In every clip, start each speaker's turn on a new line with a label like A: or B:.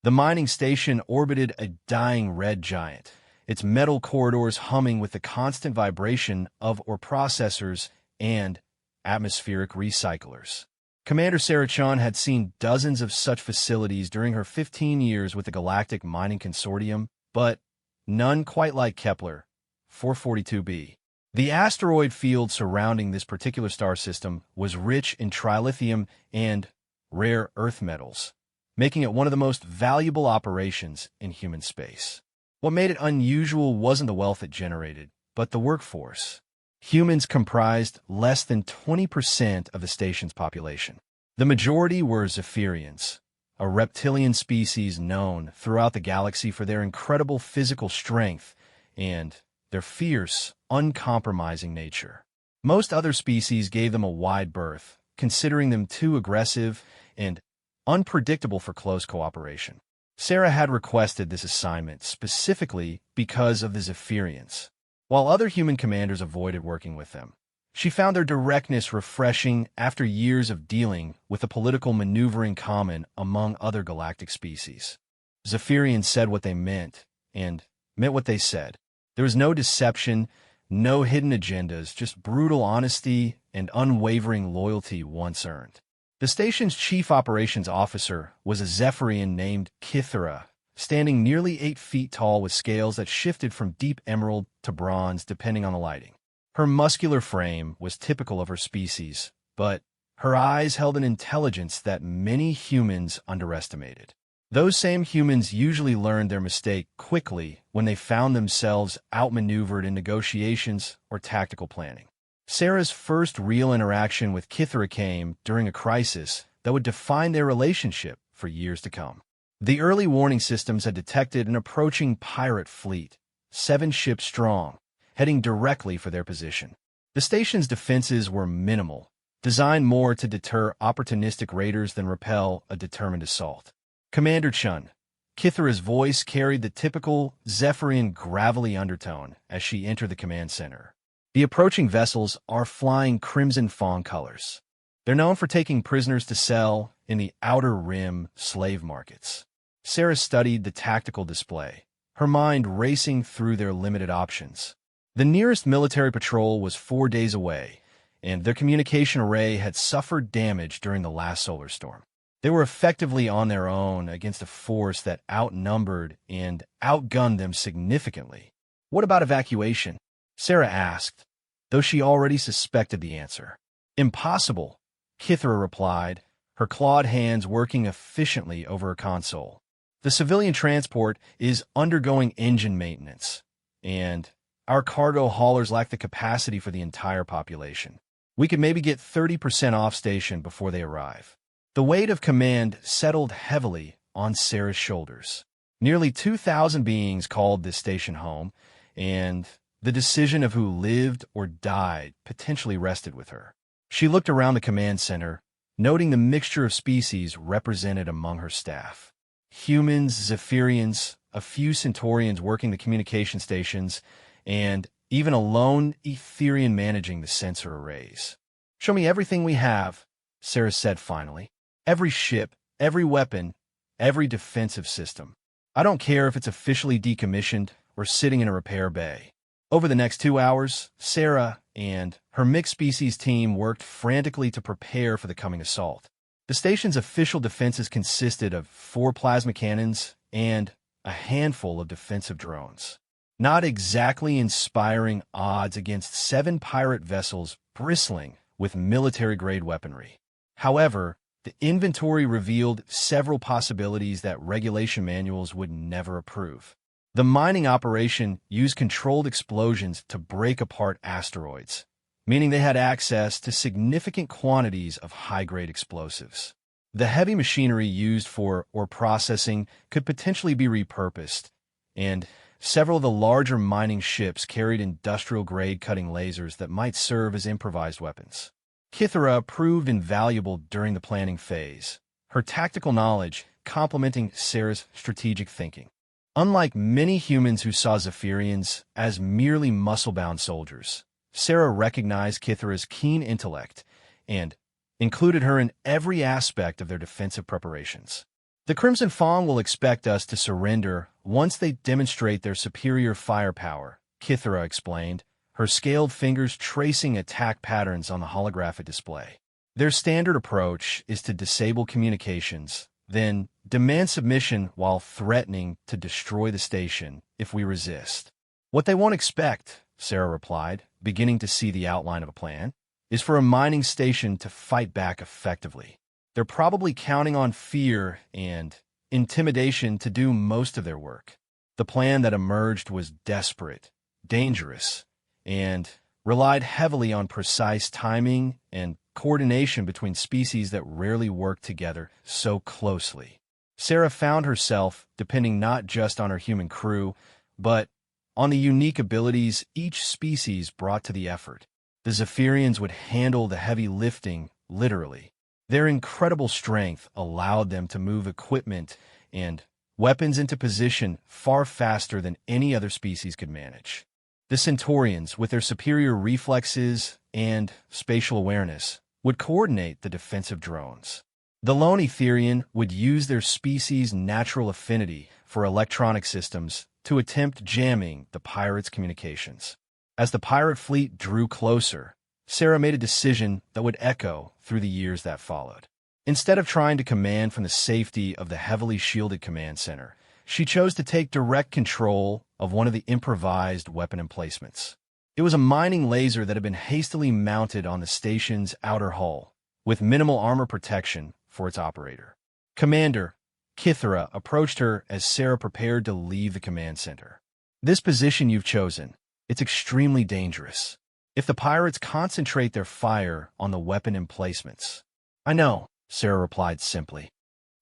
A: The mining station orbited a dying red giant, its metal corridors humming with the constant vibration of ore processors and atmospheric recyclers. Commander Sarah Chun had seen dozens of such facilities during her 15 years with the Galactic Mining Consortium, but none quite like Kepler 442b. The asteroid field surrounding this particular star system was rich in trilithium and rare earth metals, making it one of the most valuable operations in human space. What made it unusual wasn't the wealth it generated, but the workforce. Humans comprised less than 20% of the station's population. The majority were Zephyrians, a reptilian species known throughout the galaxy for their incredible physical strength and their fierce, uncompromising nature. Most other species gave them a wide berth, considering them too aggressive and unpredictable for close cooperation. Sarah had requested this assignment specifically because of the Zephyrians. While other human commanders avoided working with them, she found their directness refreshing after years of dealing with the political maneuvering common among other galactic species. Zephyrians said what they meant, and meant what they said. There was no deception, no hidden agendas, just brutal honesty and unwavering loyalty once earned. The station's chief operations officer was a Zephyrian named Kithara, standing nearly 8 feet tall with scales that shifted from deep emerald to bronze depending on the lighting. Her muscular frame was typical of her species, but her eyes held an intelligence that many humans underestimated. Those same humans usually learned their mistake quickly when they found themselves outmaneuvered in negotiations or tactical planning. Sarah's first real interaction with Kithara came during a crisis that would define their relationship for years to come. The early warning systems had detected an approaching pirate fleet, 7 ships strong, heading directly for their position. The station's defenses were minimal, designed more to deter opportunistic raiders than repel a determined assault. Commander Chun, Kithara's voice carried the typical Zephyrian gravelly undertone as she entered the command center. The approaching vessels are flying crimson fawn colors. They're known for taking prisoners to sell in the Outer Rim slave markets. Sarah studied the tactical display, her mind racing through their limited options. The nearest military patrol was 4 days away, and their communication array had suffered damage during the last solar storm. They were effectively on their own against a force that outnumbered and outgunned them significantly. What about evacuation? Sarah asked, though she already suspected the answer. Impossible, Kithara replied, her clawed hands working efficiently over her console. The civilian transport is undergoing engine maintenance, and our cargo haulers lack the capacity for the entire population. We could maybe get 30% off station before they arrive. The weight of command settled heavily on Sarah's shoulders. Nearly 2,000 beings called this station home, and the decision of who lived or died potentially rested with her. She looked around the command center, noting the mixture of species represented among her staff. Humans, Zephyrians, a few Centaurians working the communication stations, and even a lone Etherian managing the sensor arrays. "Show me everything we have," Sarah said finally. "Every ship, every weapon, every defensive system. I don't care if it's officially decommissioned or sitting in a repair bay." Over the next 2 hours, Sarah and her mixed-species team worked frantically to prepare for the coming assault. The station's official defenses consisted of 4 plasma cannons and a handful of defensive drones. Not exactly inspiring odds against 7 pirate vessels bristling with military-grade weaponry. However, the inventory revealed several possibilities that regulation manuals would never approve. The mining operation used controlled explosions to break apart asteroids, meaning they had access to significant quantities of high-grade explosives. The heavy machinery used for ore processing could potentially be repurposed, and several of the larger mining ships carried industrial-grade cutting lasers that might serve as improvised weapons. Kithara proved invaluable during the planning phase, her tactical knowledge complementing Sarah's strategic thinking. Unlike many humans who saw Zephyrians as merely muscle-bound soldiers, Sarah recognized Kithara's keen intellect and included her in every aspect of their defensive preparations. The Crimson Fawn will expect us to surrender once they demonstrate their superior firepower, Kythera explained, her scaled fingers tracing attack patterns on the holographic display. Their standard approach is to disable communications, then demand submission while threatening to destroy the station if we resist. What they won't expect, Sarah replied, beginning to see the outline of a plan, is for a mining station to fight back effectively. They're probably counting on fear and intimidation to do most of their work. The plan that emerged was desperate, dangerous, and relied heavily on precise timing and coordination between species that rarely work together so closely. Sarah found herself depending not just on her human crew, but on the unique abilities each species brought to the effort. The Zephyrians would handle the heavy lifting, literally. Their incredible strength allowed them to move equipment and weapons into position far faster than any other species could manage. The Centaurians, with their superior reflexes and spatial awareness, would coordinate the defensive drones. The lone Etherian would use their species' natural affinity for electronic systems to attempt jamming the pirates' communications. As the pirate fleet drew closer, Sarah made a decision that would echo through the years that followed. Instead of trying to command from the safety of the heavily shielded command center, she chose to take direct control of one of the improvised weapon emplacements. It was a mining laser that had been hastily mounted on the station's outer hull, with minimal armor protection for its operator. Commander Kythera approached her as Sarah prepared to leave the command center. "This position you've chosen, it's extremely dangerous. If the pirates concentrate their fire on the weapon emplacements." "I know," Sarah replied simply.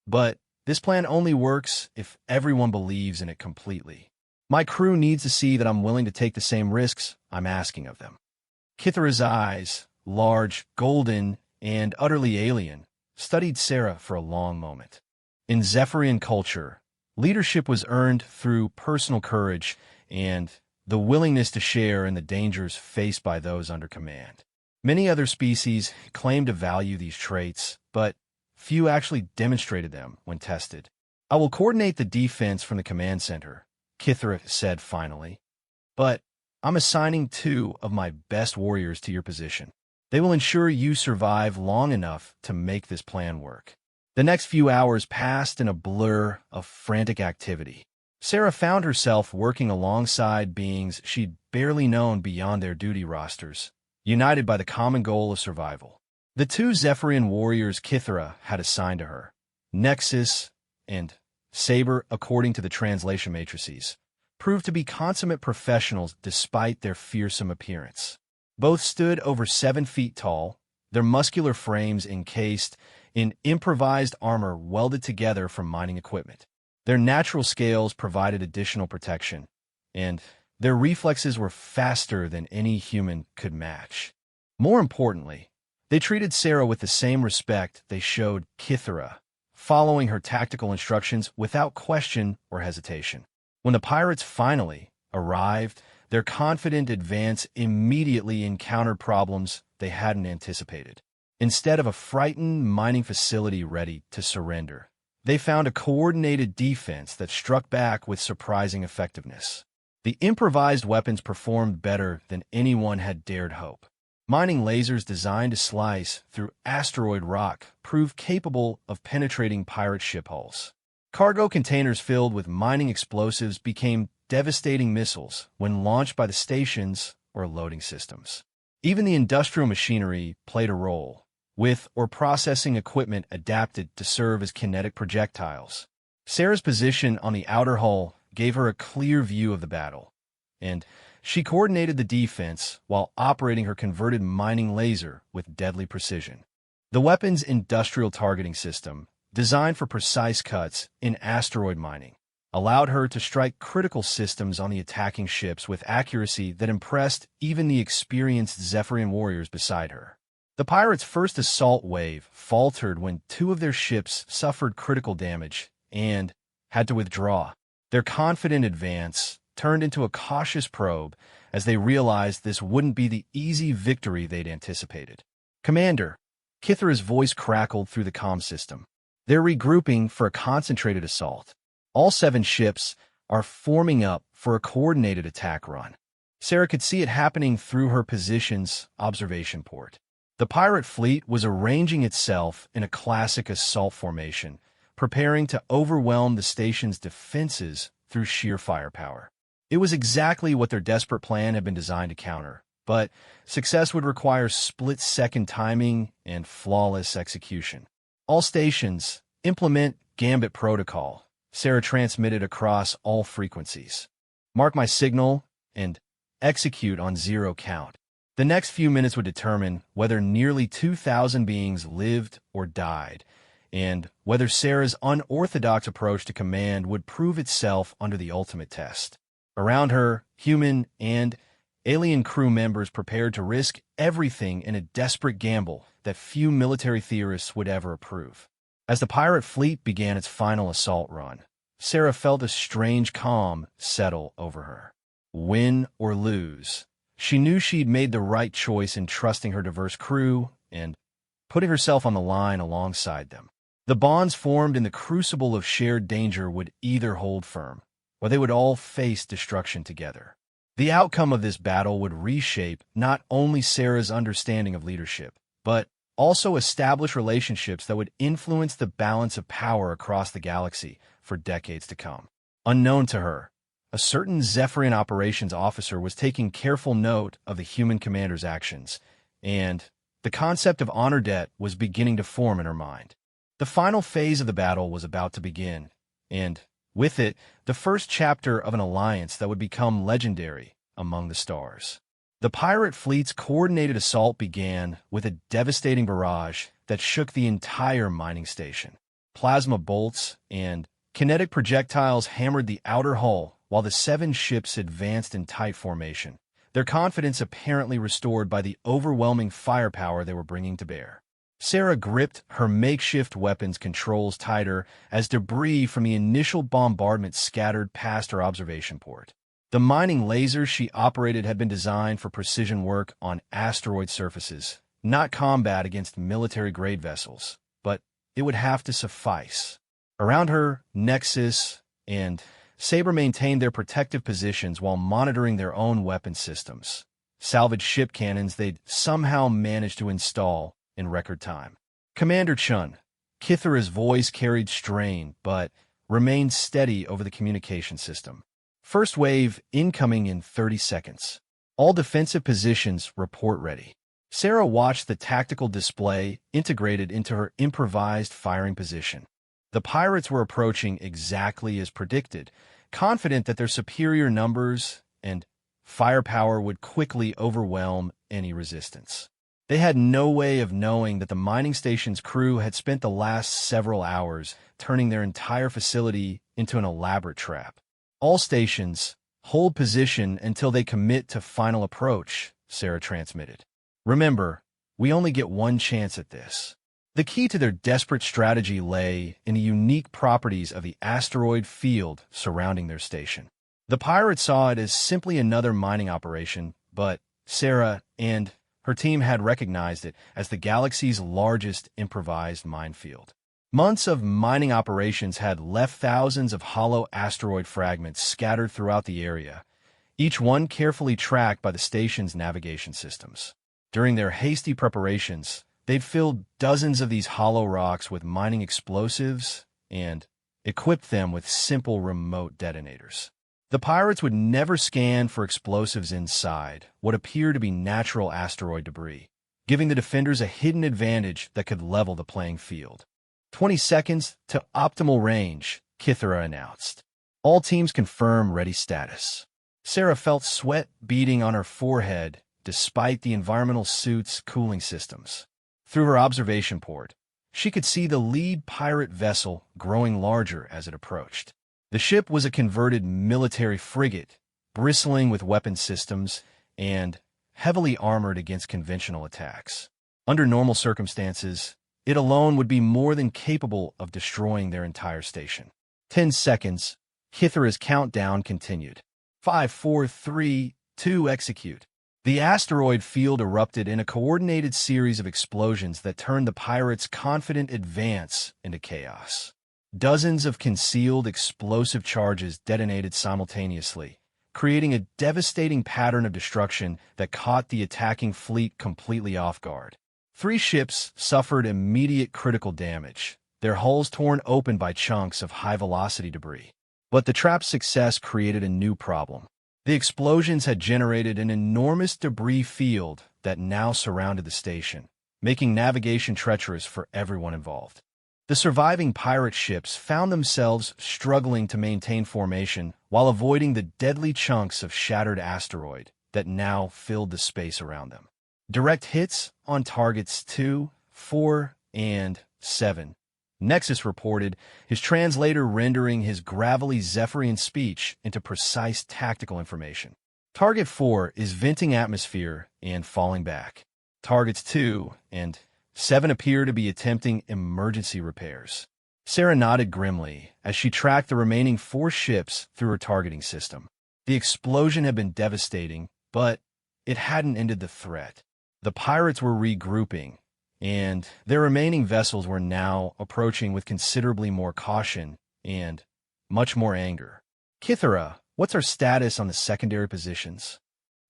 A: "But this plan only works if everyone believes in it completely. My crew needs to see that I'm willing to take the same risks I'm asking of them." Kythera's eyes, large, golden, and utterly alien, studied Sarah for a long moment. In Zephyrian culture, leadership was earned through personal courage and the willingness to share in the dangers faced by those under command. Many other species claimed to value these traits, but few actually demonstrated them when tested. "I will coordinate the defense from the command center," Kythera said finally, "but I'm assigning 2 of my best warriors to your position. They will ensure you survive long enough to make this plan work." The next few hours passed in a blur of frantic activity. Sarah found herself working alongside beings she'd barely known beyond their duty rosters, united by the common goal of survival. The 2 Zephyrian warriors Kythera had assigned to her, Nexus and Saber, according to the translation matrices, proved to be consummate professionals despite their fearsome appearance. Both stood over 7 feet tall, their muscular frames encased in improvised armor welded together from mining equipment. Their natural scales provided additional protection, and their reflexes were faster than any human could match. More importantly, they treated Sarah with the same respect they showed Kythera, following her tactical instructions without question or hesitation. When the pirates finally arrived, their confident advance immediately encountered problems they hadn't anticipated. Instead of a frightened mining facility ready to surrender, they found a coordinated defense that struck back with surprising effectiveness. The improvised weapons performed better than anyone had dared hope. Mining lasers designed to slice through asteroid rock proved capable of penetrating pirate ship hulls. Cargo containers filled with mining explosives became devastating missiles when launched by the stations or loading systems. Even the industrial machinery played a role, with or processing equipment adapted to serve as kinetic projectiles. Sarah's position on the outer hull gave her a clear view of the battle, and she coordinated the defense while operating her converted mining laser with deadly precision. The weapon's industrial targeting system, designed for precise cuts in asteroid mining, allowed her to strike critical systems on the attacking ships with accuracy that impressed even the experienced Zephyrian warriors beside her. The pirates' first assault wave faltered when 2 of their ships suffered critical damage and had to withdraw. Their confident advance turned into a cautious probe as they realized this wouldn't be the easy victory they'd anticipated. "Commander," Kythera's voice crackled through the comm system. They're regrouping for a concentrated assault. All 7 ships are forming up for a coordinated attack run. Sarah could see it happening through her position's observation port. The pirate fleet was arranging itself in a classic assault formation, preparing to overwhelm the station's defenses through sheer firepower. It was exactly what their desperate plan had been designed to counter, but success would require split-second timing and flawless execution. All stations, implement Gambit Protocol, Sarah transmitted across all frequencies. Mark my signal and execute on 0 count. The next few minutes would determine whether nearly 2,000 beings lived or died, and whether Sarah's unorthodox approach to command would prove itself under the ultimate test. Around her, human and alien crew members prepared to risk everything in a desperate gamble that few military theorists would ever approve. As the pirate fleet began its final assault run, Sarah felt a strange calm settle over her. Win or lose, she knew she'd made the right choice in trusting her diverse crew and putting herself on the line alongside them. The bonds formed in the crucible of shared danger would either hold firm, or they would all face destruction together. The outcome of this battle would reshape not only Sarah's understanding of leadership, but also establish relationships that would influence the balance of power across the galaxy for decades to come. Unknown to her, a certain Zephyrian operations officer was taking careful note of the human commander's actions, and the concept of honor debt was beginning to form in her mind. The final phase of the battle was about to begin, and with it, the first chapter of an alliance that would become legendary among the stars. The pirate fleet's coordinated assault began with a devastating barrage that shook the entire mining station. Plasma bolts and kinetic projectiles hammered the outer hull while the 7 ships advanced in tight formation, their confidence apparently restored by the overwhelming firepower they were bringing to bear. Sarah gripped her makeshift weapons controls tighter as debris from the initial bombardment scattered past her observation port. The mining lasers she operated had been designed for precision work on asteroid surfaces, not combat against military-grade vessels, but it would have to suffice. Around her, Nexus and Saber maintained their protective positions while monitoring their own weapon systems. Salvaged ship cannons they'd somehow managed to install in record time. Commander Chun, Kithara's voice carried strain, but remained steady over the communication system. First wave incoming in 30 seconds. All defensive positions report ready. Sarah watched the tactical display integrated into her improvised firing position. The pirates were approaching exactly as predicted, confident that their superior numbers and firepower would quickly overwhelm any resistance. They had no way of knowing that the mining station's crew had spent the last several hours turning their entire facility into an elaborate trap. All stations, hold position until they commit to final approach, Sarah transmitted. Remember, we only get one chance at this. The key to their desperate strategy lay in the unique properties of the asteroid field surrounding their station. The pirates saw it as simply another mining operation, but Sarah and her team had recognized it as the galaxy's largest improvised minefield. Months of mining operations had left thousands of hollow asteroid fragments scattered throughout the area, each one carefully tracked by the station's navigation systems. During their hasty preparations, they'd filled dozens of these hollow rocks with mining explosives and equipped them with simple remote detonators. The pirates would never scan for explosives inside what appeared to be natural asteroid debris, giving the defenders a hidden advantage that could level the playing field. 20 seconds to optimal range, Kithara announced. All teams confirm ready status. Sarah felt sweat beading on her forehead despite the environmental suit's cooling systems. Through her observation port, she could see the lead pirate vessel growing larger as it approached. The ship was a converted military frigate, bristling with weapon systems and heavily armored against conventional attacks. Under normal circumstances, it alone would be more than capable of destroying their entire station. 10 seconds, Kithara's countdown continued. 5, 4, 3, 2, execute. The asteroid field erupted in a coordinated series of explosions that turned the pirates' confident advance into chaos. Dozens of concealed explosive charges detonated simultaneously, creating a devastating pattern of destruction that caught the attacking fleet completely off guard. 3 ships suffered immediate critical damage, their hulls torn open by chunks of high-velocity debris. But the trap's success created a new problem. The explosions had generated an enormous debris field that now surrounded the station, making navigation treacherous for everyone involved. The surviving pirate ships found themselves struggling to maintain formation while avoiding the deadly chunks of shattered asteroid that now filled the space around them. Direct hits on targets 2, 4, and 7. Nexus reported, his translator rendering his gravelly Zephyrian speech into precise tactical information. Target 4 is venting atmosphere and falling back. Targets 2 and 7 appear to be attempting emergency repairs. Sarah nodded grimly as she tracked the remaining 4 ships through her targeting system. The explosion had been devastating, but it hadn't ended the threat. The pirates were regrouping, and their remaining vessels were now approaching with considerably more caution and much more anger. Kithara, what's our status on the secondary positions?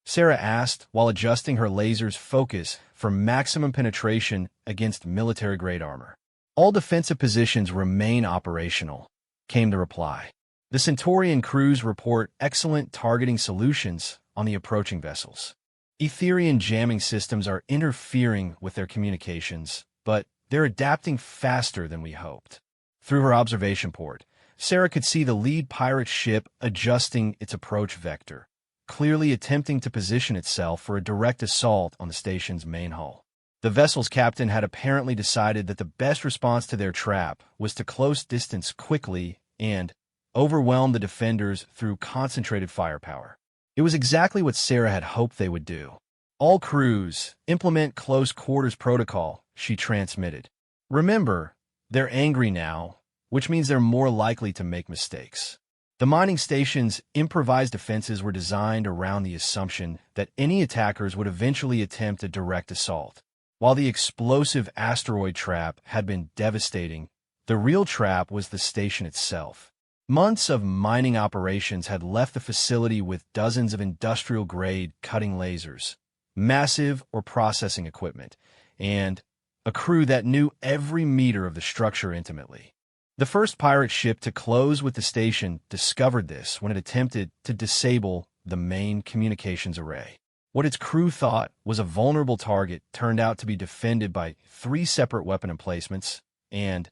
A: Sarah asked while adjusting her laser's focus for maximum penetration against military-grade armor. All defensive positions remain operational, came the reply. The Centaurian crews report excellent targeting solutions on the approaching vessels. Etherian jamming systems are interfering with their communications, but they're adapting faster than we hoped. Through her observation port, Sarah could see the lead pirate ship adjusting its approach vector, clearly attempting to position itself for a direct assault on the station's main hull. The vessel's captain had apparently decided that the best response to their trap was to close distance quickly and overwhelm the defenders through concentrated firepower. It was exactly what Sarah had hoped they would do. All crews, implement close quarters protocol, she transmitted. Remember, they're angry now, which means they're more likely to make mistakes. The mining station's improvised defenses were designed around the assumption that any attackers would eventually attempt a direct assault. While the explosive asteroid trap had been devastating, the real trap was the station itself. Months of mining operations had left the facility with dozens of industrial-grade cutting lasers, massive ore processing equipment, and a crew that knew every meter of the structure intimately. The first pirate ship to close with the station discovered this when it attempted to disable the main communications array. What its crew thought was a vulnerable target turned out to be defended by 3 separate weapon emplacements and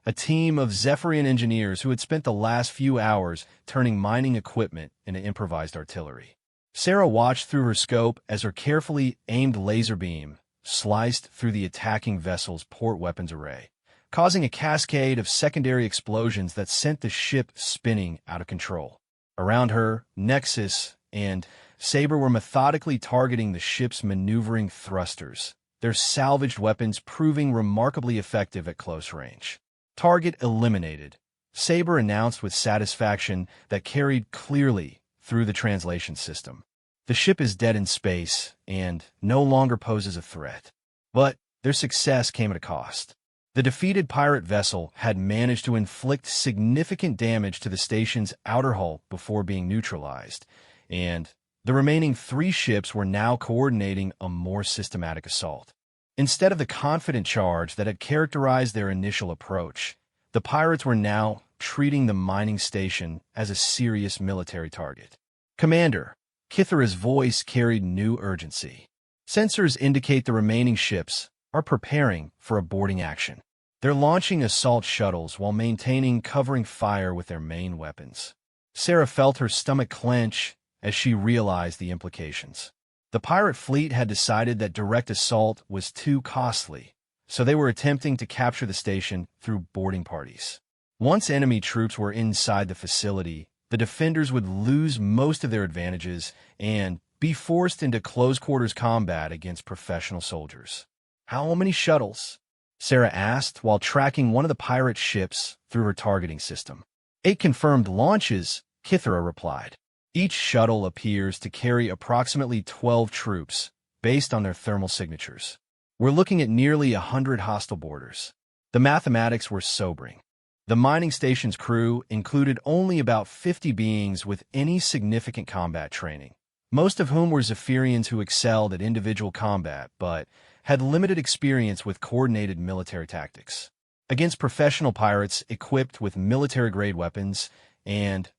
A: a team of Zephyrian engineers who had spent the last few hours turning mining equipment into improvised artillery. Sarah watched through her scope as her carefully aimed laser beam sliced through the attacking vessel's port weapons array, causing a cascade of secondary explosions that sent the ship spinning out of control. Around her, Nexus and Saber were methodically targeting the ship's maneuvering thrusters, their salvaged weapons proving remarkably effective at close range. Target eliminated, Saber announced with satisfaction that carried clearly through the translation system. The ship is dead in space and no longer poses a threat. But their success came at a cost. The defeated pirate vessel had managed to inflict significant damage to the station's outer hull before being neutralized, and the remaining 3 ships were now coordinating a more systematic assault. Instead of the confident charge that had characterized their initial approach, the pirates were now treating the mining station as a serious military target. Commander, Kithara's voice carried new urgency. Sensors indicate the remaining ships are preparing for a boarding action. They're launching assault shuttles while maintaining covering fire with their main weapons. Sarah felt her stomach clench as she realized the implications. The pirate fleet had decided that direct assault was too costly, so they were attempting to capture the station through boarding parties. Once enemy troops were inside the facility, the defenders would lose most of their advantages and be forced into close-quarters combat against professional soldiers. How many shuttles? Sarah asked while tracking one of the pirate ships through her targeting system. 8 confirmed launches, Kithara replied. Each shuttle appears to carry approximately 12 troops, based on their thermal signatures. We're looking at nearly 100 hostile boarders. The mathematics were sobering. The mining station's crew included only about 50 beings with any significant combat training, most of whom were Zephyrians who excelled at individual combat but had limited experience with coordinated military tactics. Against professional pirates equipped with military-grade weapons and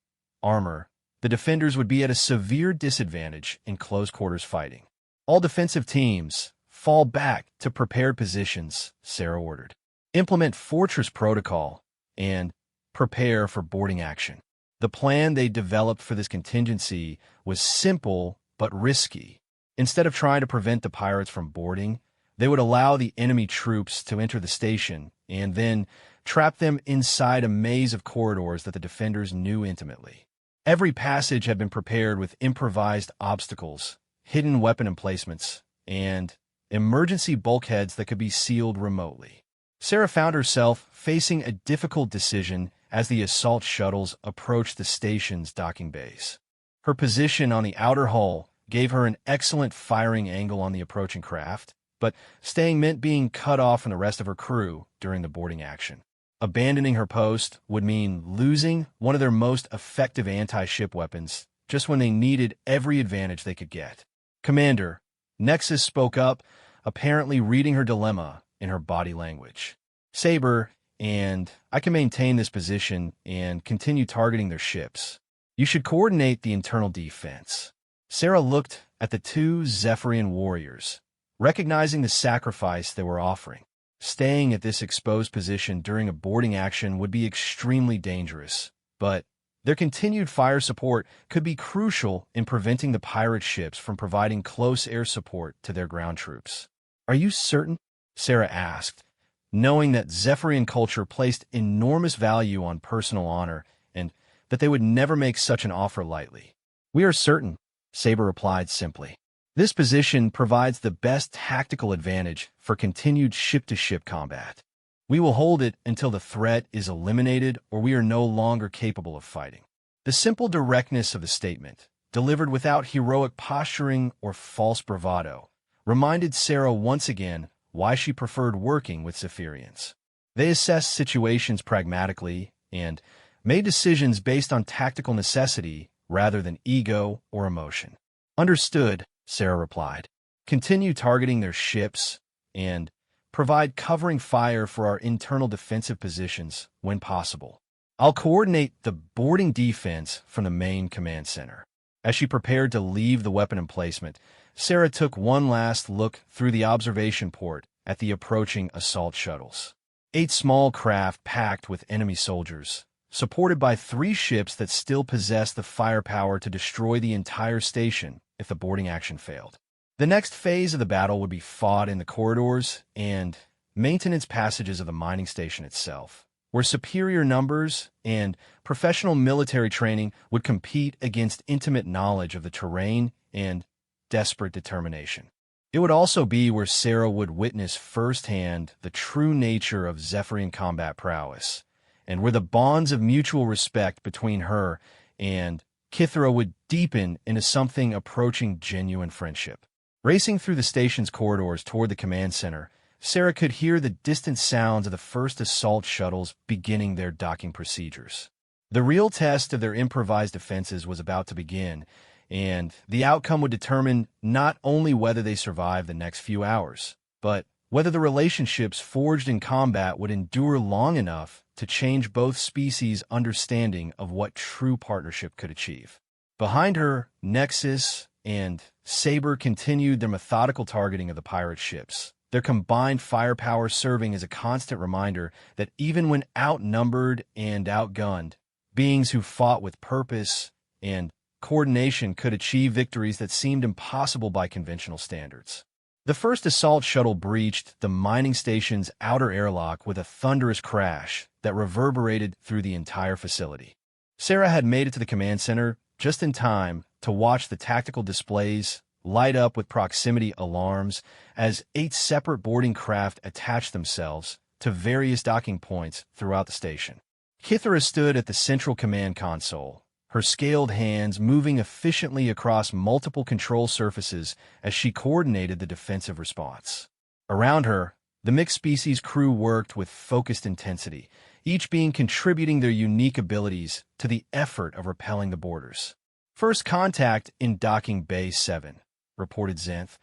A: armor, the defenders would be at a severe disadvantage in close-quarters fighting. All defensive teams, fall back to prepared positions, Sarah ordered. Implement Fortress Protocol and prepare for boarding action. The plan they developed for this contingency was simple but risky. Instead of trying to prevent the pirates from boarding, they would allow the enemy troops to enter the station and then trap them inside a maze of corridors that the defenders knew intimately. Every passage had been prepared with improvised obstacles, hidden weapon emplacements, and emergency bulkheads that could be sealed remotely. Sarah found herself facing a difficult decision as the assault shuttles approached the station's docking bays. Her position on the outer hull gave her an excellent firing angle on the approaching craft, but staying meant being cut off from the rest of her crew during the boarding action. Abandoning her post would mean losing one of their most effective anti-ship weapons just when they needed every advantage they could get. "Commander," Nexus spoke up, apparently reading her dilemma in her body language. "Saber and I can maintain this position and continue targeting their ships. You should coordinate the internal defense." Sarah looked at the two Zephyrian warriors, recognizing the sacrifice they were offering. Staying at this exposed position during a boarding action would be extremely dangerous, but their continued fire support could be crucial in preventing the pirate ships from providing close air support to their ground troops. "Are you certain?" Sarah asked, knowing that Zephyrian culture placed enormous value on personal honor and that they would never make such an offer lightly. "We are certain," Saber replied simply. "This position provides the best tactical advantage for continued ship-to-ship combat. We will hold it until the threat is eliminated or we are no longer capable of fighting." The simple directness of the statement, delivered without heroic posturing or false bravado, reminded Sarah once again why she preferred working with Zephyrians. They assessed situations pragmatically and made decisions based on tactical necessity rather than ego or emotion. "Understood," Sarah replied. "Continue targeting their ships and provide covering fire for our internal defensive positions when possible. I'll coordinate the boarding defense from the main command center." As she prepared to leave the weapon emplacement, Sarah took one last look through the observation port at the approaching assault shuttles. 8 small craft packed with enemy soldiers, supported by 3 ships that still possessed the firepower to destroy the entire station if the boarding action failed. The next phase of the battle would be fought in the corridors and maintenance passages of the mining station itself, where superior numbers and professional military training would compete against intimate knowledge of the terrain and desperate determination. It would also be where Sarah would witness firsthand the true nature of Zephyrian combat prowess, and where the bonds of mutual respect between her and Kithra would deepen into something approaching genuine friendship. Racing through the station's corridors toward the command center, Sarah could hear the distant sounds of the first assault shuttles beginning their docking procedures. The real test of their improvised defenses was about to begin, and the outcome would determine not only whether they survived the next few hours, but whether the relationships forged in combat would endure long enough to change both species' understanding of what true partnership could achieve. Behind her, Nexus and Saber continued their methodical targeting of the pirate ships, their combined firepower serving as a constant reminder that even when outnumbered and outgunned, beings who fought with purpose and coordination could achieve victories that seemed impossible by conventional standards. The first assault shuttle breached the mining station's outer airlock with a thunderous crash that reverberated through the entire facility. Sarah had made it to the command center just in time to watch the tactical displays light up with proximity alarms as 8 separate boarding craft attached themselves to various docking points throughout the station. Kithra stood at the central command console, her scaled hands moving efficiently across multiple control surfaces as she coordinated the defensive response. Around her, the mixed-species crew worked with focused intensity, each being contributing their unique abilities to the effort of repelling the boarders. First contact in Docking Bay 7, reported Xanth,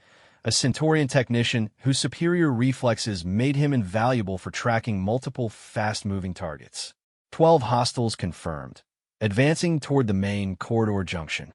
A: a Centaurian technician whose superior reflexes made him invaluable for tracking multiple fast-moving targets. 12 hostiles confirmed, advancing toward the main corridor junction.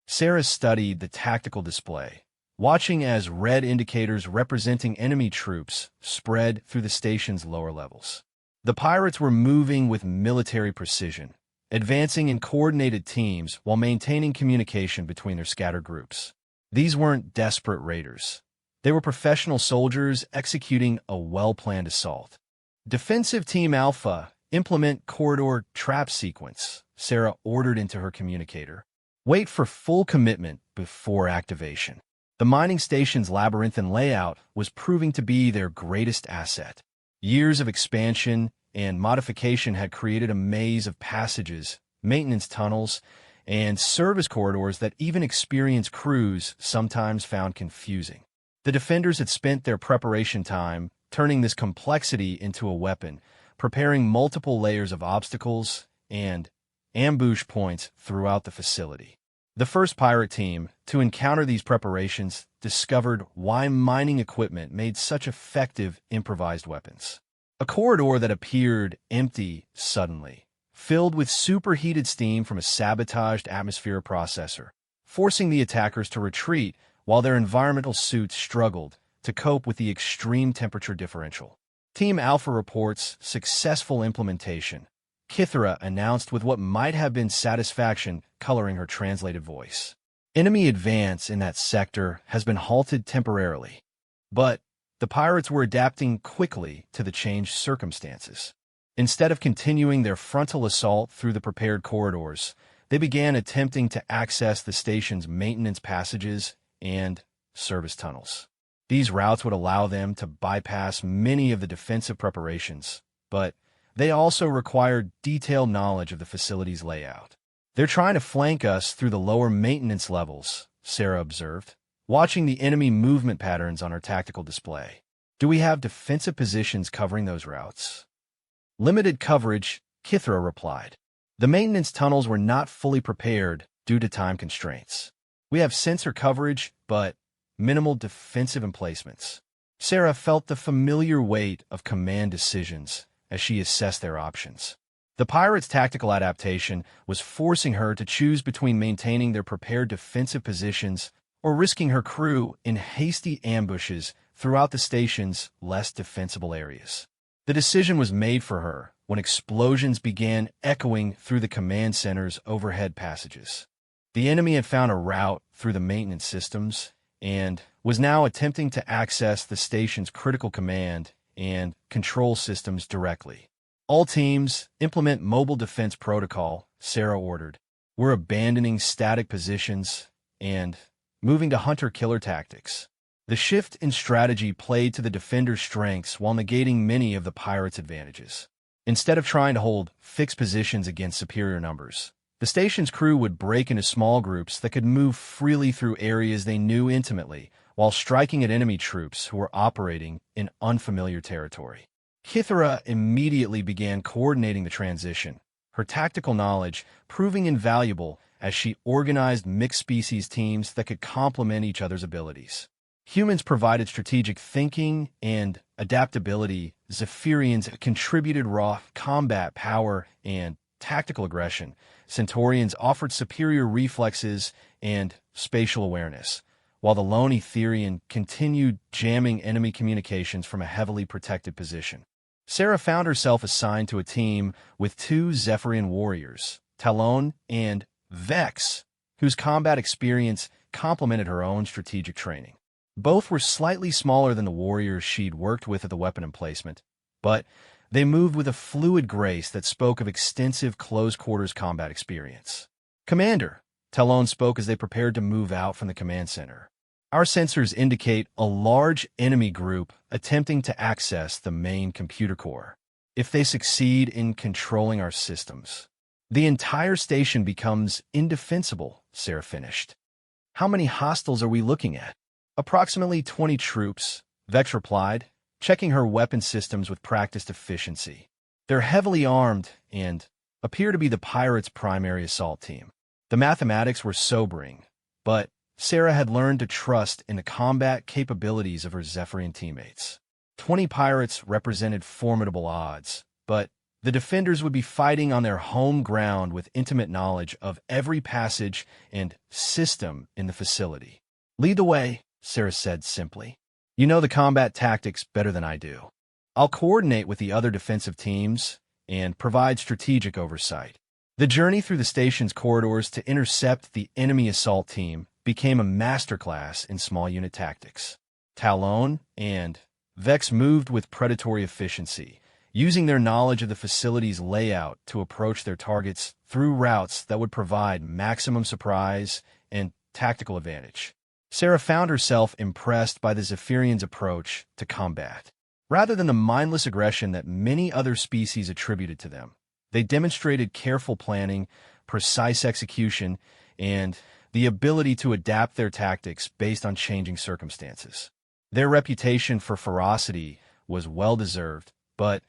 A: Sarah studied the tactical display, watching as red indicators representing enemy troops spread through the station's lower levels. The pirates were moving with military precision, advancing in coordinated teams while maintaining communication between their scattered groups. These weren't desperate raiders. They were professional soldiers executing a well-planned assault. Defensive Team Alpha, implement corridor trap sequence, Sarah ordered into her communicator. Wait for full commitment before activation. The mining station's labyrinthine layout was proving to be their greatest asset. Years of expansion and modification had created a maze of passages, maintenance tunnels, and service corridors that even experienced crews sometimes found confusing. The defenders had spent their preparation time turning this complexity into a weapon, preparing multiple layers of obstacles and ambush points throughout the facility. The first pirate team to encounter these preparations discovered why mining equipment made such effective improvised weapons. A corridor that appeared empty suddenly, filled with superheated steam from a sabotaged atmosphere processor, forcing the attackers to retreat while their environmental suits struggled to cope with the extreme temperature differential. Team Alpha reports successful implementation, Kithra announced with what might have been satisfaction coloring her translated voice. Enemy advance in that sector has been halted temporarily, but the pirates were adapting quickly to the changed circumstances. Instead of continuing their frontal assault through the prepared corridors, they began attempting to access the station's maintenance passages and service tunnels. These routes would allow them to bypass many of the defensive preparations, but they also required detailed knowledge of the facility's layout. They're trying to flank us through the lower maintenance levels, Sarah observed, watching the enemy movement patterns on her tactical display. Do we have defensive positions covering those routes? Limited coverage, Kithra replied. The maintenance tunnels were not fully prepared due to time constraints. We have sensor coverage, but minimal defensive emplacements. Sarah felt the familiar weight of command decisions as she assessed their options. The pirates' tactical adaptation was forcing her to choose between maintaining their prepared defensive positions or risking her crew in hasty ambushes throughout the station's less defensible areas. The decision was made for her when explosions began echoing through the command center's overhead passages. The enemy had found a route through the maintenance systems and was now attempting to access the station's critical command and control systems directly. All teams, implement mobile defense protocol, Sarah ordered. We're abandoning static positions and moving to hunter-killer tactics. The shift in strategy played to the defenders' strengths while negating many of the pirates' advantages. Instead of trying to hold fixed positions against superior numbers, the station's crew would break into small groups that could move freely through areas they knew intimately, while striking at enemy troops who were operating in unfamiliar territory. Kithra immediately began coordinating the transition, her tactical knowledge proving invaluable as she organized mixed-species teams that could complement each other's abilities. Humans provided strategic thinking and adaptability. Zephyrians contributed raw combat power and tactical aggression. Centaurians offered superior reflexes and spatial awareness, while the lone Etherian continued jamming enemy communications from a heavily protected position. Sarah found herself assigned to a team with two Zephyrian warriors, Talon and Vex, whose combat experience complemented her own strategic training. Both were slightly smaller than the warriors she'd worked with at the weapon emplacement, but they moved with a fluid grace that spoke of extensive close-quarters combat experience. Commander, Talon spoke as they prepared to move out from the command center. Our sensors indicate a large enemy group attempting to access the main computer core. If they succeed in controlling our systems, The entire station becomes indefensible, Sarah finished. How many hostiles are we looking at? Approximately 20 troops, Vex replied, checking her weapon systems with practiced efficiency. They're heavily armed and appear to be the pirates' primary assault team. The mathematics were sobering, but Sarah had learned to trust in the combat capabilities of her Zephyrian teammates. 20 pirates represented formidable odds, but the defenders would be fighting on their home ground with intimate knowledge of every passage and system in the facility. Lead the way, Sarah said simply. You know the combat tactics better than I do. I'll coordinate with the other defensive teams and provide strategic oversight. The journey through the station's corridors to intercept the enemy assault team became a masterclass in small unit tactics. Talon and Vex moved with predatory efficiency, using their knowledge of the facility's layout to approach their targets through routes that would provide maximum surprise and tactical advantage. Sarah found herself impressed by the Zephyrians' approach to combat. Rather than the mindless aggression that many other species attributed to them, they demonstrated careful planning, precise execution, and the ability to adapt their tactics based on changing circumstances. Their reputation for ferocity was well-deserved, but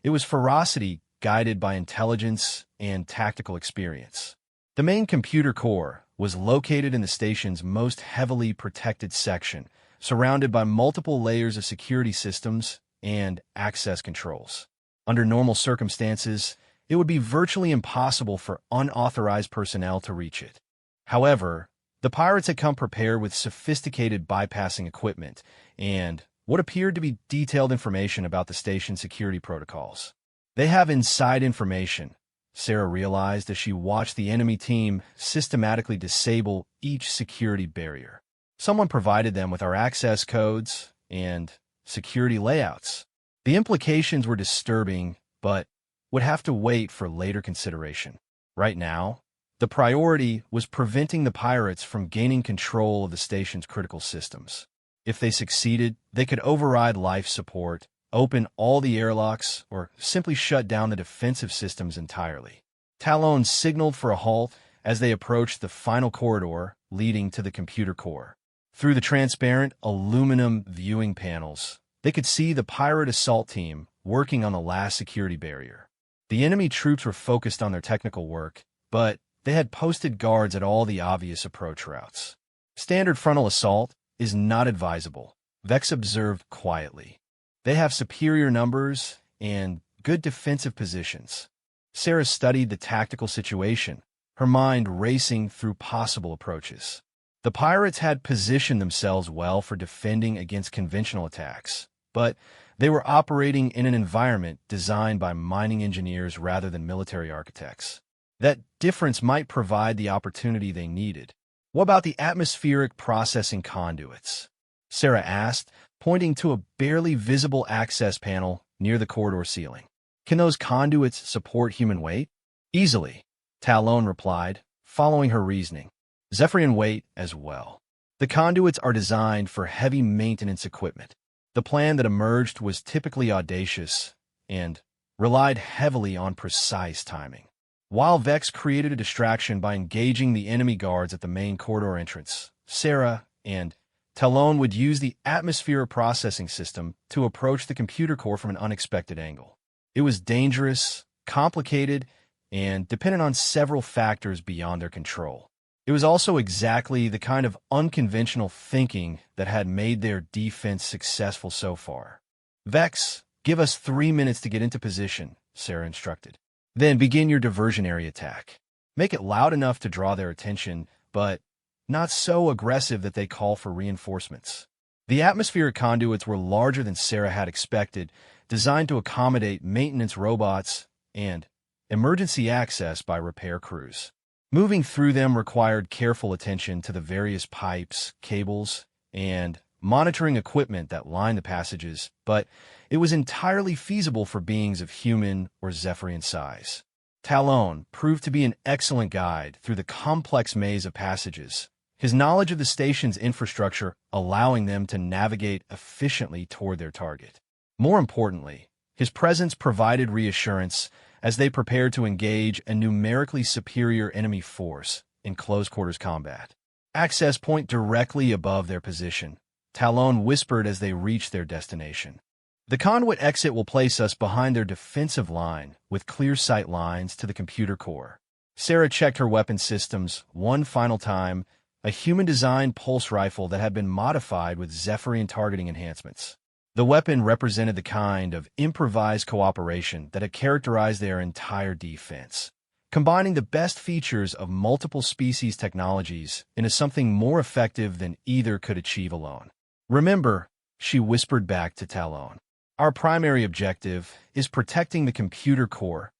A: it was ferocity guided by intelligence and tactical experience. The main computer core was located in the station's most heavily protected section, surrounded by multiple layers of security systems and access controls. Under normal circumstances, it would be virtually impossible for unauthorized personnel to reach it. However, the pirates had come prepared with sophisticated bypassing equipment and what appeared to be detailed information about the station's security protocols. They have inside information, Sarah realized as she watched the enemy team systematically disable each security barrier. Someone provided them with our access codes and security layouts. The implications were disturbing, but would have to wait for later consideration. Right now, the priority was preventing the pirates from gaining control of the station's critical systems. If they succeeded, they could override life support, open all the airlocks, or simply shut down the defensive systems entirely. Talon signaled for a halt as they approached the final corridor leading to the computer core. Through the transparent aluminum viewing panels, they could see the pirate assault team working on the last security barrier. The enemy troops were focused on their technical work, but they had posted guards at all the obvious approach routes. Standard frontal assault is not advisable, Vex observed quietly. They have superior numbers and good defensive positions. Sarah studied the tactical situation, her mind racing through possible approaches. The pirates had positioned themselves well for defending against conventional attacks, but they were operating in an environment designed by mining engineers rather than military architects. That difference might provide the opportunity they needed. What about the atmospheric processing conduits? Sarah asked, pointing to a barely visible access panel near the corridor ceiling. Can those conduits support human weight? Easily, Talon replied, following her reasoning. Zephyrian weight as well. The conduits are designed for heavy maintenance equipment. The plan that emerged was typically audacious and relied heavily on precise timing. While Vex created a distraction by engaging the enemy guards at the main corridor entrance, Sarah and Talon would use the atmosphere processing system to approach the computer core from an unexpected angle. It was dangerous, complicated, and dependent on several factors beyond their control. It was also exactly the kind of unconventional thinking that had made their defense successful so far. Vex, give us 3 minutes to get into position, Sarah instructed. Then begin your diversionary attack. Make it loud enough to draw their attention, but not so aggressive that they call for reinforcements. The atmospheric conduits were larger than Sarah had expected, designed to accommodate maintenance robots and emergency access by repair crews. Moving through them required careful attention to the various pipes, cables, and monitoring equipment that lined the passages, but it was entirely feasible for beings of human or Zephyrian size. Talon proved to be an excellent guide through the complex maze of passages, his knowledge of the station's infrastructure allowing them to navigate efficiently toward their target. More importantly, his presence provided reassurance as they prepared to engage a numerically superior enemy force in close-quarters combat. Access point directly above their position, Talon whispered as they reached their destination. The conduit exit will place us behind their defensive line with clear sight lines to the computer core. Sarah checked her weapon systems one final time, a human-designed pulse rifle that had been modified with Zephyrian targeting enhancements. The weapon represented the kind of improvised cooperation that had characterized their entire defense, combining the best features of multiple species technologies into something more effective than either could achieve alone. Remember, she whispered back to Talon, our primary objective is protecting the computer core,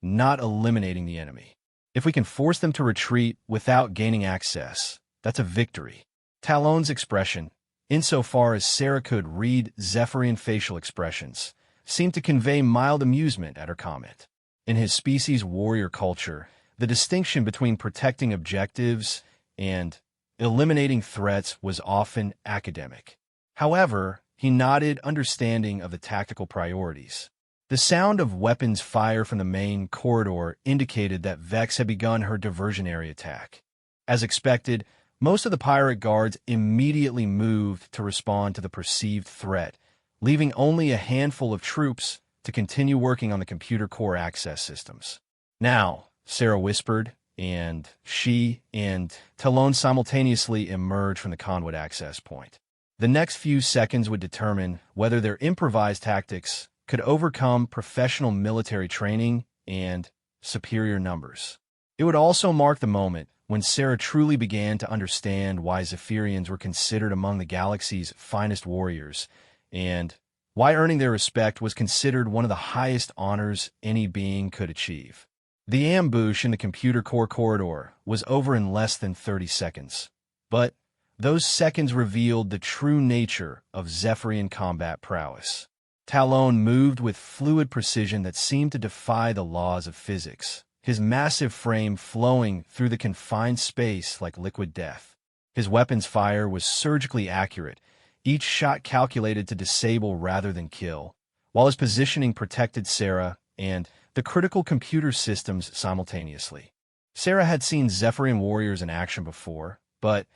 A: not eliminating the enemy. If we can force them to retreat without gaining access, that's a victory. Talon's expression, insofar as Sarah could read Zephyrian facial expressions, seemed to convey mild amusement at her comment. In his species' warrior culture, the distinction between protecting objectives and eliminating threats was often academic. However, he nodded, understanding of the tactical priorities. The sound of weapons fire from the main corridor indicated that Vex had begun her diversionary attack. As expected, most of the pirate guards immediately moved to respond to the perceived threat, leaving only a handful of troops to continue working on the computer core access systems. Now, Sarah whispered, and she and Talon simultaneously emerged from the conduit access point. The next few seconds would determine whether their improvised tactics could overcome professional military training and superior numbers. It would also mark the moment when Sarah truly began to understand why Zephyrians were considered among the galaxy's finest warriors, and why earning their respect was considered one of the highest honors any being could achieve. The ambush in the computer core corridor was over in less than 30 seconds, but those seconds revealed the true nature of Zephyrian combat prowess. Talon moved with fluid precision that seemed to defy the laws of physics, his massive frame flowing through the confined space like liquid death. His weapon's fire was surgically accurate, each shot calculated to disable rather than kill, while his positioning protected Sarah and the critical computer systems simultaneously. Sarah had seen Zephyrian warriors in action before, but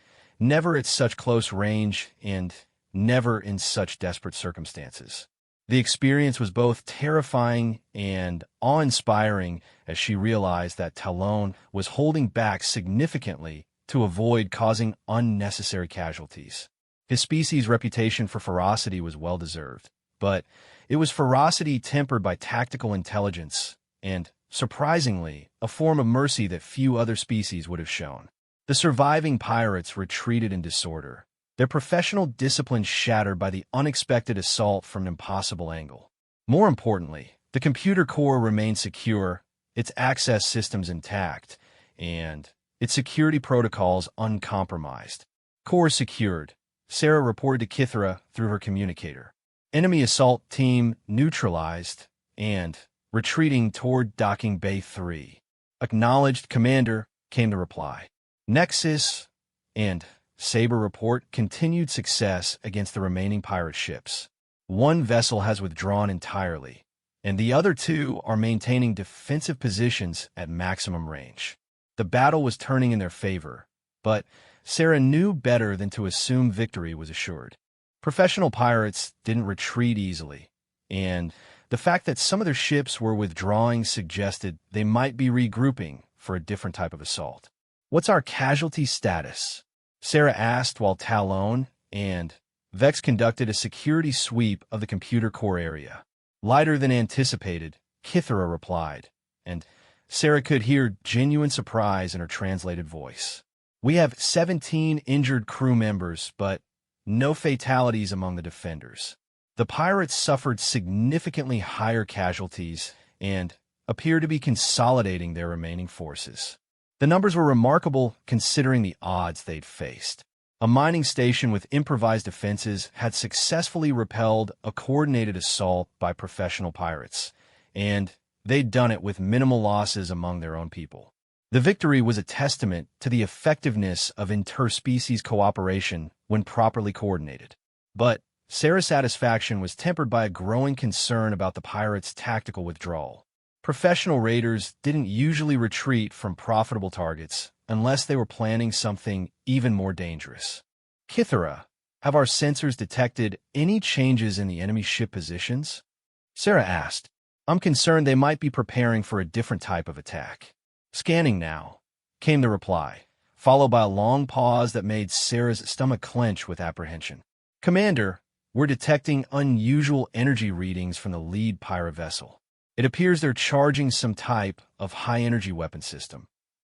A: never at such close range and never in such desperate circumstances. The experience was both terrifying and awe-inspiring as she realized that Talon was holding back significantly to avoid causing unnecessary casualties. His species' reputation for ferocity was well-deserved, but it was ferocity tempered by tactical intelligence and, surprisingly, a form of mercy that few other species would have shown. The surviving pirates retreated in disorder, their professional discipline shattered by the unexpected assault from an impossible angle. More importantly, the computer core remained secure, its access systems intact, and its security protocols uncompromised. Core secured, Sarah reported to Kithra through her communicator. Enemy assault team neutralized and retreating toward Docking Bay 3. Acknowledged, Commander, came the reply. Nexus and Saber report continued success against the remaining pirate ships. One vessel has withdrawn entirely, and the other two are maintaining defensive positions at maximum range. The battle was turning in their favor, but Sarah knew better than to assume victory was assured. Professional pirates didn't retreat easily, and the fact that some of their ships were withdrawing suggested they might be regrouping for a different type of assault. What's our casualty status? Sarah asked while Talon and Vex conducted a security sweep of the computer core area. Lighter than anticipated, Kithra replied, and Sarah could hear genuine surprise in her translated voice. We have 17 injured crew members, but no fatalities among the defenders. The pirates suffered significantly higher casualties and appear to be consolidating their remaining forces. The numbers were remarkable considering the odds they'd faced. A mining station with improvised defenses had successfully repelled a coordinated assault by professional pirates, and they'd done it with minimal losses among their own people. The victory was a testament to the effectiveness of interspecies cooperation when properly coordinated. But Sarah's satisfaction was tempered by a growing concern about the pirates' tactical withdrawal. Professional raiders didn't usually retreat from profitable targets unless they were planning something even more dangerous. Kithara, have our sensors detected any changes in the enemy ship positions? Sarah asked. I'm concerned they might be preparing for a different type of attack. Scanning now, came the reply, followed by a long pause that made Sarah's stomach clench with apprehension. Commander, we're detecting unusual energy readings from the lead pirate vessel. It appears they're charging some type of high-energy weapon system.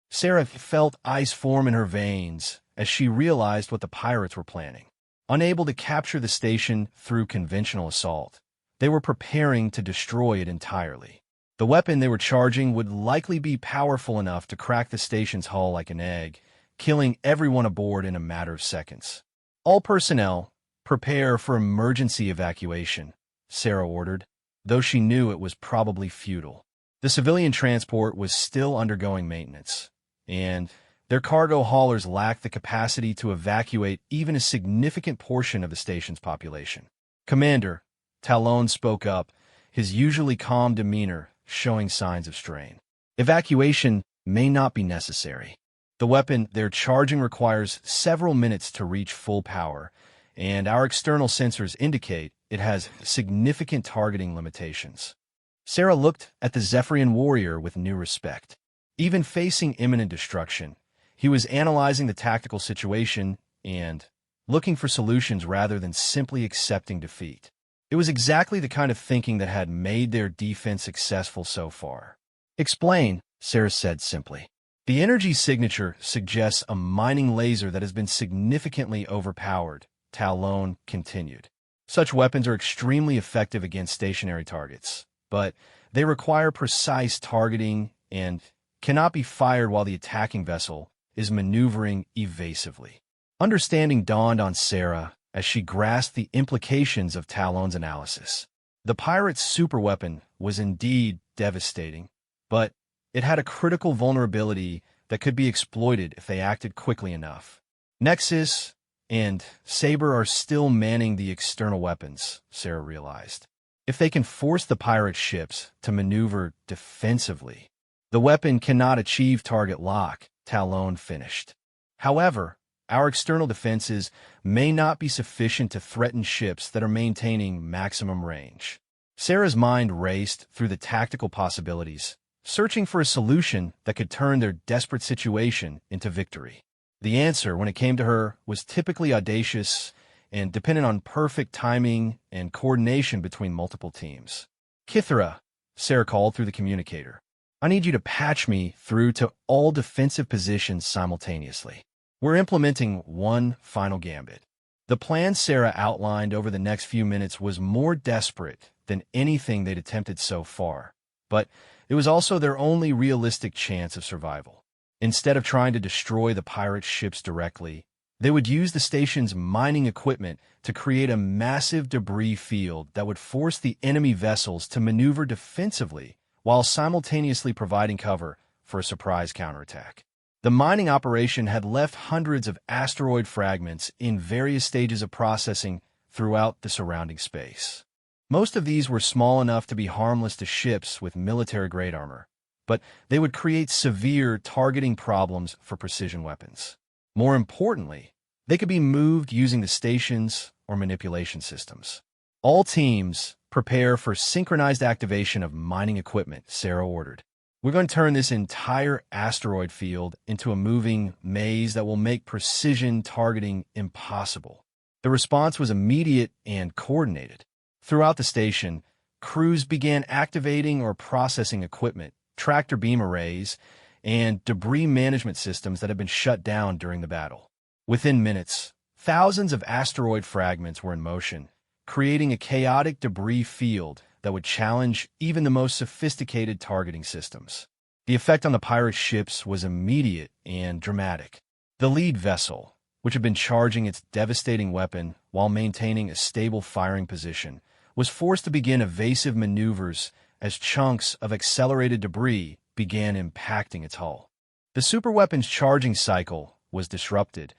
A: Sarah felt ice form in her veins as she realized what the pirates were planning. Unable to capture the station through conventional assault, they were preparing to destroy it entirely. The weapon they were charging would likely be powerful enough to crack the station's hull like an egg, killing everyone aboard in a matter of seconds. All personnel, prepare for emergency evacuation, Sarah ordered, though she knew it was probably futile. The civilian transport was still undergoing maintenance, and their cargo haulers lacked the capacity to evacuate even a significant portion of the station's population. Commander, Talon spoke up, his usually calm demeanor showing signs of strain. Evacuation may not be necessary. The weapon they're charging requires several minutes to reach full power, and our external sensors indicate it has significant targeting limitations. Sarah looked at the Zephyrian warrior with new respect. Even facing imminent destruction, he was analyzing the tactical situation and looking for solutions rather than simply accepting defeat. It was exactly the kind of thinking that had made their defense successful so far. Explain, Sarah said simply. The energy signature suggests a mining laser that has been significantly overpowered, Talon continued. Such weapons are extremely effective against stationary targets, but they require precise targeting and cannot be fired while the attacking vessel is maneuvering evasively. Understanding dawned on Sarah as she grasped the implications of Talon's analysis. The pirate's superweapon was indeed devastating, but it had a critical vulnerability that could be exploited if they acted quickly enough. Nexus and Saber are still manning the external weapons, Sarah realized. If they can force the pirate ships to maneuver defensively, the weapon cannot achieve target lock, Talon finished. However, our external defenses may not be sufficient to threaten ships that are maintaining maximum range. Sarah's mind raced through the tactical possibilities, searching for a solution that could turn their desperate situation into victory. The answer, when it came to her, was typically audacious and dependent on perfect timing and coordination between multiple teams. Kithara, Sarah called through the communicator. I need you to patch me through to all defensive positions simultaneously. We're implementing one final gambit. The plan Sarah outlined over the next few minutes was more desperate than anything they'd attempted so far, but it was also their only realistic chance of survival. Instead of trying to destroy the pirate ships directly, they would use the station's mining equipment to create a massive debris field that would force the enemy vessels to maneuver defensively while simultaneously providing cover for a surprise counterattack. The mining operation had left hundreds of asteroid fragments in various stages of processing throughout the surrounding space. Most of these were small enough to be harmless to ships with military-grade armor, but they would create severe targeting problems for precision weapons. More importantly, they could be moved using the stations or manipulation systems. All teams prepare for synchronized activation of mining equipment, Sarah ordered. We're going to turn this entire asteroid field into a moving maze that will make precision targeting impossible. The response was immediate and coordinated. Throughout the station, crews began activating or processing equipment, tractor beam arrays, and debris management systems that had been shut down during the battle. Within minutes, thousands of asteroid fragments were in motion, creating a chaotic debris field that would challenge even the most sophisticated targeting systems. The effect on the pirate ships was immediate and dramatic. The lead vessel, which had been charging its devastating weapon while maintaining a stable firing position, was forced to begin evasive maneuvers as chunks of accelerated debris began impacting its hull. The superweapon's charging cycle was disrupted,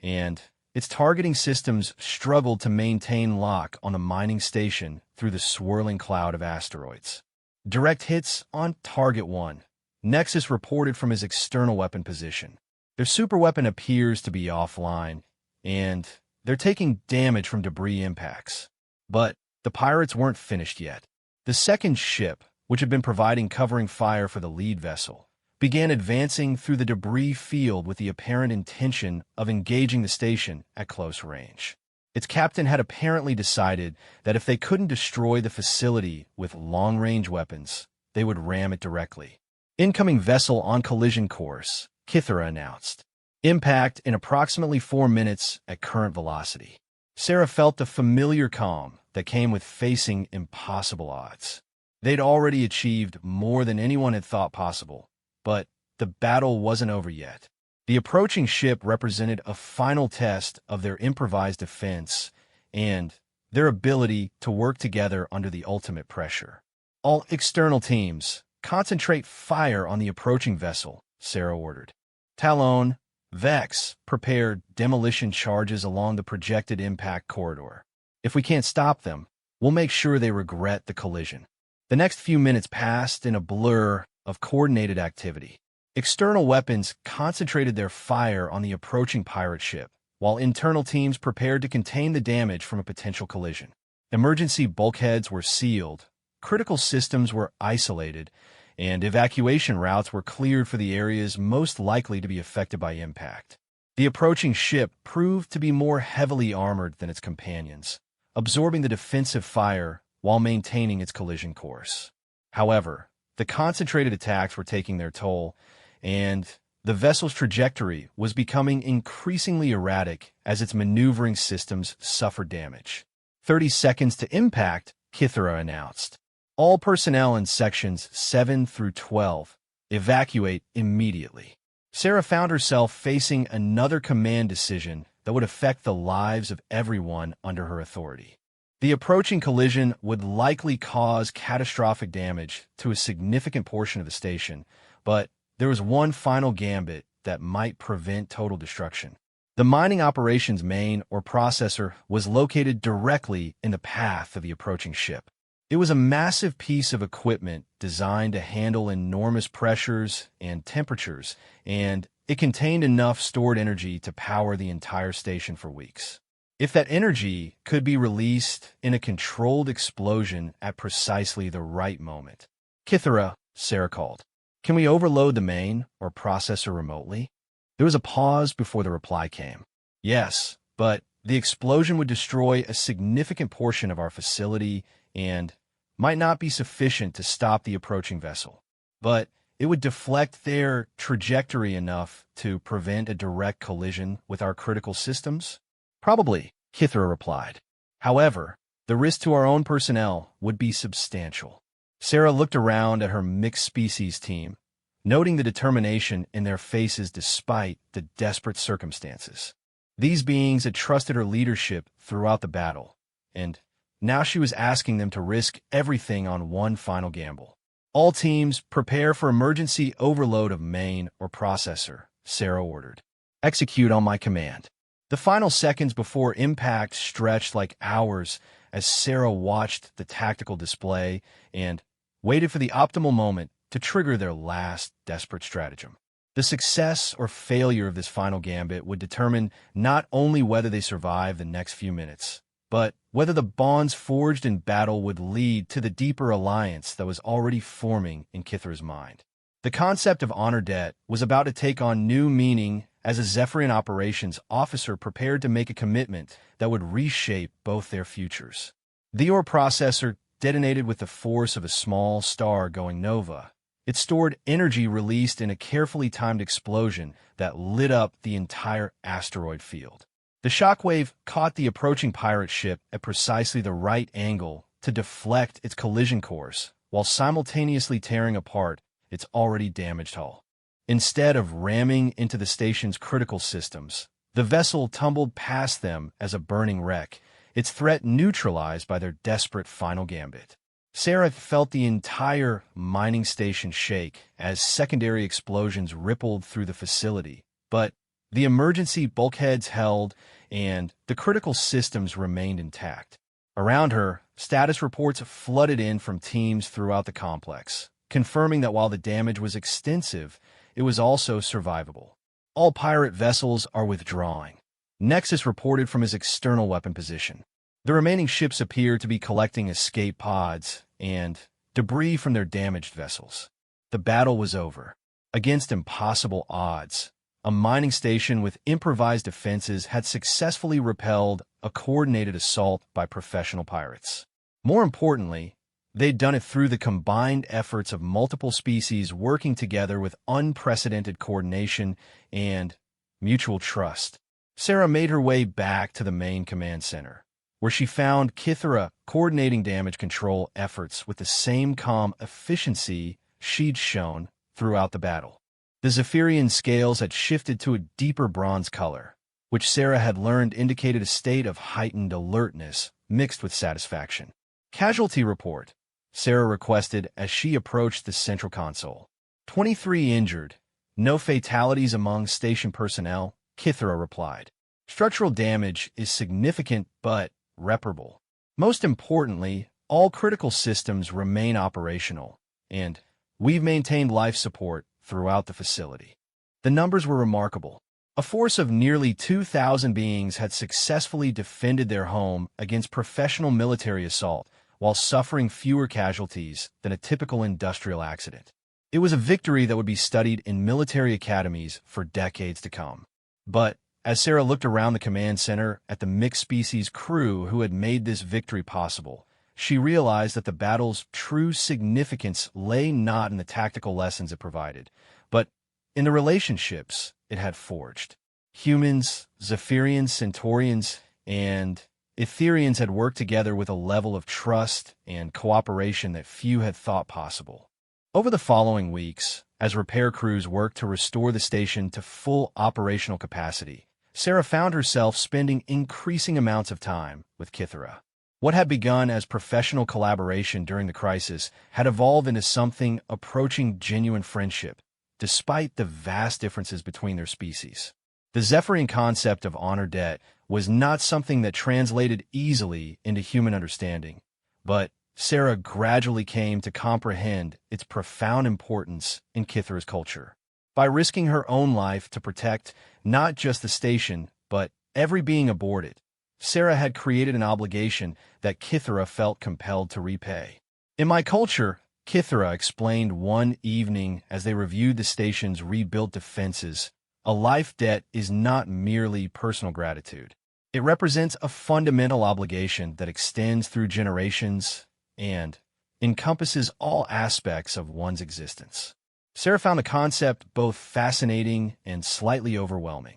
A: and its targeting systems struggled to maintain lock on the mining station through the swirling cloud of asteroids. Direct hits on Target 1. Nexus reported from his external weapon position. Their superweapon appears to be offline, and they're taking damage from debris impacts. But the pirates weren't finished yet. The second ship, which had been providing covering fire for the lead vessel, began advancing through the debris field with the apparent intention of engaging the station at close range. Its captain had apparently decided that if they couldn't destroy the facility with long-range weapons, they would ram it directly. Incoming vessel on collision course, Kythera announced. Impact in approximately 4 minutes at current velocity. Sarah felt the familiar calm that came with facing impossible odds. They'd already achieved more than anyone had thought possible, but the battle wasn't over yet. The approaching ship represented a final test of their improvised defense and their ability to work together under the ultimate pressure. All external teams, concentrate fire on the approaching vessel, Sarah ordered. Talon, Vex, prepare demolition charges along the projected impact corridor. If we can't stop them, we'll make sure they regret the collision. The next few minutes passed in a blur of coordinated activity. External weapons concentrated their fire on the approaching pirate ship, while internal teams prepared to contain the damage from a potential collision. Emergency bulkheads were sealed, critical systems were isolated, and evacuation routes were cleared for the areas most likely to be affected by impact. The approaching ship proved to be more heavily armored than its companions, absorbing the defensive fire while maintaining its collision course. However, the concentrated attacks were taking their toll, and the vessel's trajectory was becoming increasingly erratic as its maneuvering systems suffered damage. 30 seconds to impact, Kythera announced. All personnel in sections 7 through 12 evacuate immediately. Sarah found herself facing another command decision that would affect the lives of everyone under her authority. The approaching collision would likely cause catastrophic damage to a significant portion of the station, but there was one final gambit that might prevent total destruction. The mining operations main or processor was located directly in the path of the approaching ship. It was a massive piece of equipment designed to handle enormous pressures and temperatures, and it contained enough stored energy to power the entire station for weeks. If that energy could be released in a controlled explosion at precisely the right moment. Kythera, Sarah called. Can we overload the main or processor remotely? There was a pause before the reply came. Yes, but the explosion would destroy a significant portion of our facility and might not be sufficient to stop the approaching vessel. But it would deflect their trajectory enough to prevent a direct collision with our critical systems? Probably, Kythera replied. However, the risk to our own personnel would be substantial. Sarah looked around at her mixed-species team, noting the determination in their faces despite the desperate circumstances. These beings had trusted her leadership throughout the battle, and now she was asking them to risk everything on one final gamble. All teams prepare for emergency overload of main or processor, Sarah ordered. Execute on my command. The final seconds before impact stretched like hours as Sarah watched the tactical display and waited for the optimal moment to trigger their last desperate stratagem. The success or failure of this final gambit would determine not only whether they survive the next few minutes, but whether the bonds forged in battle would lead to the deeper alliance that was already forming in Kythera's mind. The concept of honor debt was about to take on new meaning as a Zephyrian operations officer prepared to make a commitment that would reshape both their futures. The ore processor detonated with the force of a small star going nova. It stored energy released in a carefully timed explosion that lit up the entire asteroid field. The shockwave caught the approaching pirate ship at precisely the right angle to deflect its collision course, while simultaneously tearing apart its already damaged hull. Instead of ramming into the station's critical systems, the vessel tumbled past them as a burning wreck, its threat neutralized by their desperate final gambit. Sarah felt the entire mining station shake as secondary explosions rippled through the facility, but the emergency bulkheads held and the critical systems remained intact. Around her, status reports flooded in from teams throughout the complex, confirming that while the damage was extensive, it was also survivable. All pirate vessels are withdrawing. Nexus reported from his external weapon position. The remaining ships appear to be collecting escape pods and debris from their damaged vessels. The battle was over. Against impossible odds, a mining station with improvised defenses had successfully repelled a coordinated assault by professional pirates. More importantly, they'd done it through the combined efforts of multiple species working together with unprecedented coordination and mutual trust. Sarah made her way back to the main command center, where she found Kythera coordinating damage control efforts with the same calm efficiency she'd shown throughout the battle. The Zephyrian scales had shifted to a deeper bronze color, which Sarah had learned indicated a state of heightened alertness mixed with satisfaction. Casualty report, Sarah requested as she approached the central console. 23 injured. No fatalities among station personnel, Kythera replied. Structural damage is significant but reparable. Most importantly, all critical systems remain operational, and we've maintained life support throughout the facility. The numbers were remarkable. A force of nearly 2,000 beings had successfully defended their home against professional military assault while suffering fewer casualties than a typical industrial accident. It was a victory that would be studied in military academies for decades to come. But as Sarah looked around the command center at the mixed-species crew who had made this victory possible, she realized that the battle's true significance lay not in the tactical lessons it provided, but in the relationships it had forged. Humans, Zephyrians, Centaurians, and Etherians had worked together with a level of trust and cooperation that few had thought possible. Over the following weeks, as repair crews worked to restore the station to full operational capacity, Sarah found herself spending increasing amounts of time with Kythera. What had begun as professional collaboration during the crisis had evolved into something approaching genuine friendship, despite the vast differences between their species. The Zephyrian concept of honor-debt was not something that translated easily into human understanding, but Sarah gradually came to comprehend its profound importance in Kythera's culture. By risking her own life to protect not just the station, but every being aboard it, Sarah had created an obligation that Kythera felt compelled to repay. In my culture, Kythera explained one evening as they reviewed the station's rebuilt defenses, a life debt is not merely personal gratitude. It represents a fundamental obligation that extends through generations and encompasses all aspects of one's existence. Sarah found the concept both fascinating and slightly overwhelming.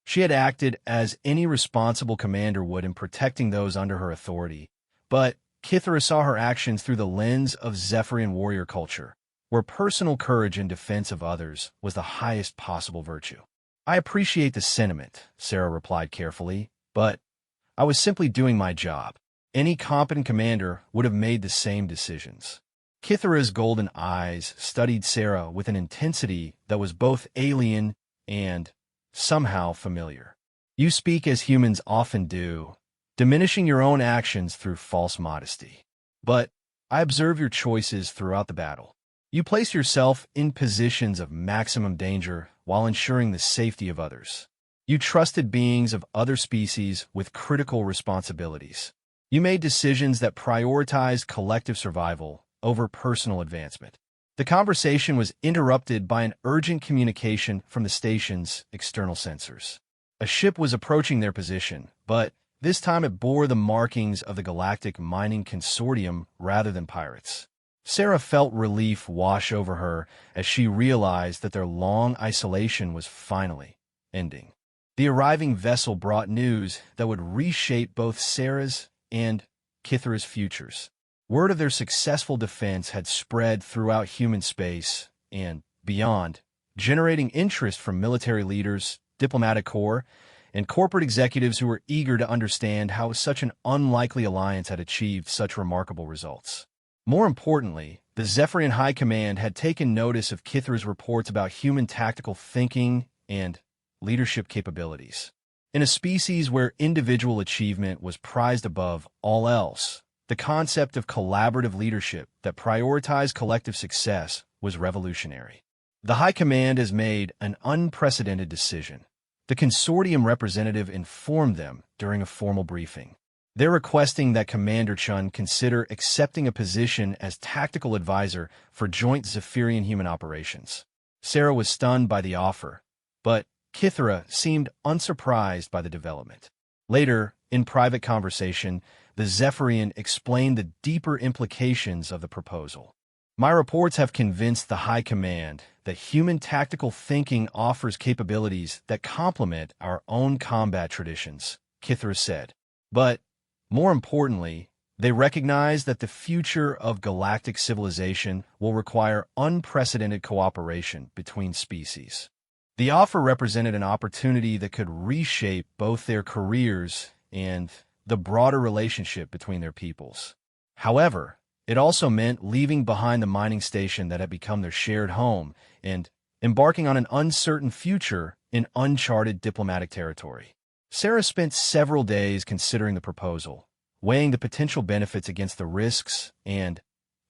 A: She had acted as any responsible commander would in protecting those under her authority, but Kythera saw her actions through the lens of Zephyrian warrior culture, where personal courage in defense of others was the highest possible virtue. I appreciate the sentiment, Sarah replied carefully, but I was simply doing my job. Any competent commander would have made the same decisions. Kythera's golden eyes studied Sarah with an intensity that was both alien and somehow familiar. You speak as humans often do, diminishing your own actions through false modesty. But I observe your choices throughout the battle. You place yourself in positions of maximum danger while ensuring the safety of others. You trusted beings of other species with critical responsibilities. You made decisions that prioritized collective survival over personal advancement. The conversation was interrupted by an urgent communication from the station's external sensors. A ship was approaching their position, but this time it bore the markings of the Galactic Mining Consortium rather than pirates. Sarah felt relief wash over her as she realized that their long isolation was finally ending. The arriving vessel brought news that would reshape both Sarah's and Kythera's futures. Word of their successful defense had spread throughout human space and beyond, generating interest from military leaders, diplomatic corps, and corporate executives who were eager to understand how such an unlikely alliance had achieved such remarkable results. More importantly, the Zephyrian High Command had taken notice of Kythera's reports about human tactical thinking and leadership capabilities. In a species where individual achievement was prized above all else, The concept of collaborative leadership that prioritized collective success was revolutionary. The High Command has made an unprecedented decision. The consortium representative informed them during a formal briefing. They're requesting that Commander Chun consider accepting a position as tactical advisor for joint Zephyrian human operations. Sarah was stunned by the offer, but Kithra seemed unsurprised by the development. Later, in private conversation, the Zephyrian explained the deeper implications of the proposal. My reports have convinced the High Command that human tactical thinking offers capabilities that complement our own combat traditions, Kithra said. But, more importantly, they recognize that the future of galactic civilization will require unprecedented cooperation between species. The offer represented an opportunity that could reshape both their careers and the broader relationship between their peoples. However, it also meant leaving behind the mining station that had become their shared home and embarking on an uncertain future in uncharted diplomatic territory. Sarah spent several days considering the proposal, weighing the potential benefits against the risks and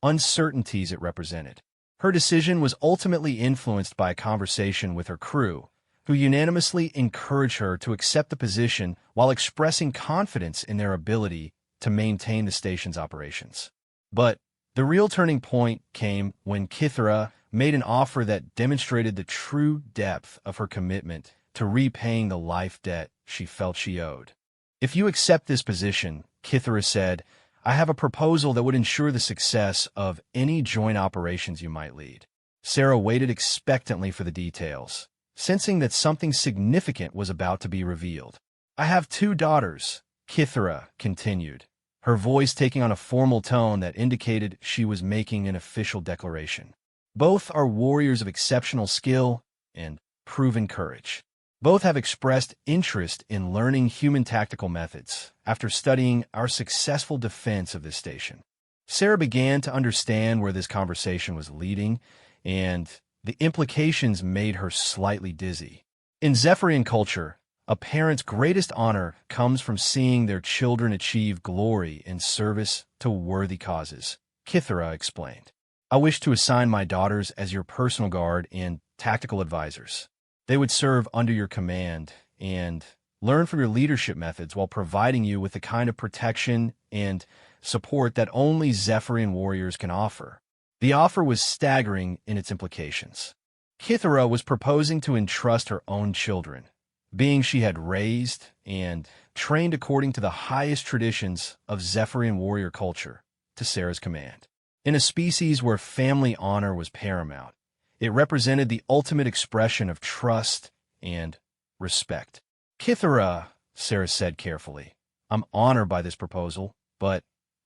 A: uncertainties it represented. Her decision was ultimately influenced by a conversation with her crew, who unanimously encouraged her to accept the position while expressing confidence in their ability to maintain the station's operations. But the real turning point came when Kithra made an offer that demonstrated the true depth of her commitment to repaying the life debt she felt she owed. If you accept this position, Kithra said, I have a proposal that would ensure the success of any joint operations you might lead. Sarah waited expectantly for the details, sensing that something significant was about to be revealed. I have 2 daughters, Kithra continued, her voice taking on a formal tone that indicated she was making an official declaration. Both are warriors of exceptional skill and proven courage. Both have expressed interest in learning human tactical methods after studying our successful defense of this station. Sarah began to understand where this conversation was leading, and the implications made her slightly dizzy. In Zephyrian culture, a parent's greatest honor comes from seeing their children achieve glory in service to worthy causes, Kithra explained. I wish to assign my daughters as your personal guard and tactical advisors. They would serve under your command and learn from your leadership methods while providing you with the kind of protection and support that only Zephyrian warriors can offer. The offer was staggering in its implications. Kithra was proposing to entrust her own children, being she had raised and trained according to the highest traditions of Zephyrian warrior culture, to Sarah's command. In a species where family honor was paramount, it represented the ultimate expression of trust and respect. Kithra, Sarah said carefully, I'm honored by this proposal, but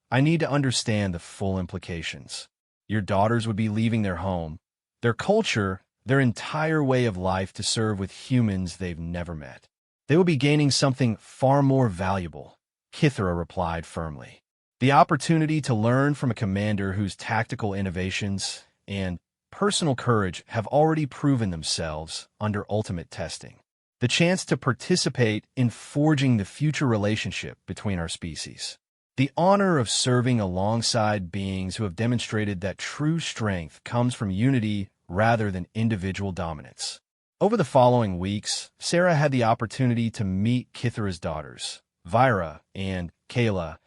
A: I need to understand the full implications. Your daughters would be leaving their home, their culture, their entire way of life to serve with humans they've never met. They will be gaining something far more valuable, Kithra replied firmly. The opportunity to learn from a commander whose tactical innovations and personal courage have already proven themselves under ultimate testing. The chance to participate in forging the future relationship between our species. The honor of serving alongside beings who have demonstrated that true strength comes from unity rather than individual dominance. Over the following weeks, Sarah had the opportunity to meet Kithra's daughters, Vira and Kayla,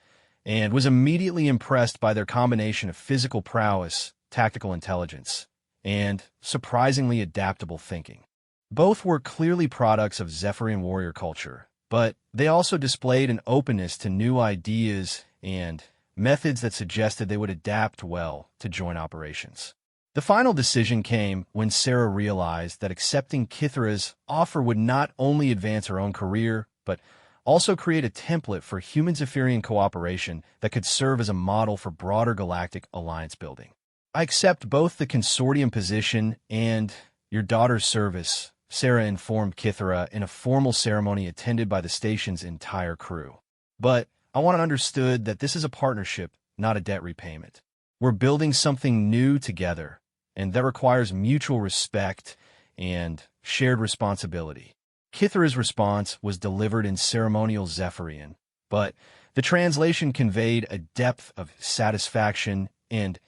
A: and was immediately impressed by their combination of physical prowess, tactical intelligence, and surprisingly adaptable thinking. Both were clearly products of Zephyrian warrior culture, but they also displayed an openness to new ideas and methods that suggested they would adapt well to joint operations. The final decision came when Sarah realized that accepting Kithra's offer would not only advance her own career, but also create a template for human-Zephyrian cooperation that could serve as a model for broader galactic alliance building. I accept both the consortium position and your daughter's service, Sarah informed Kithra in a formal ceremony attended by the station's entire crew. But I want it understood that this is a partnership, not a debt repayment. We're building something new together, and that requires mutual respect and shared responsibility. Kithra's response was delivered in ceremonial Zephyrian, but The translation conveyed a depth of satisfaction and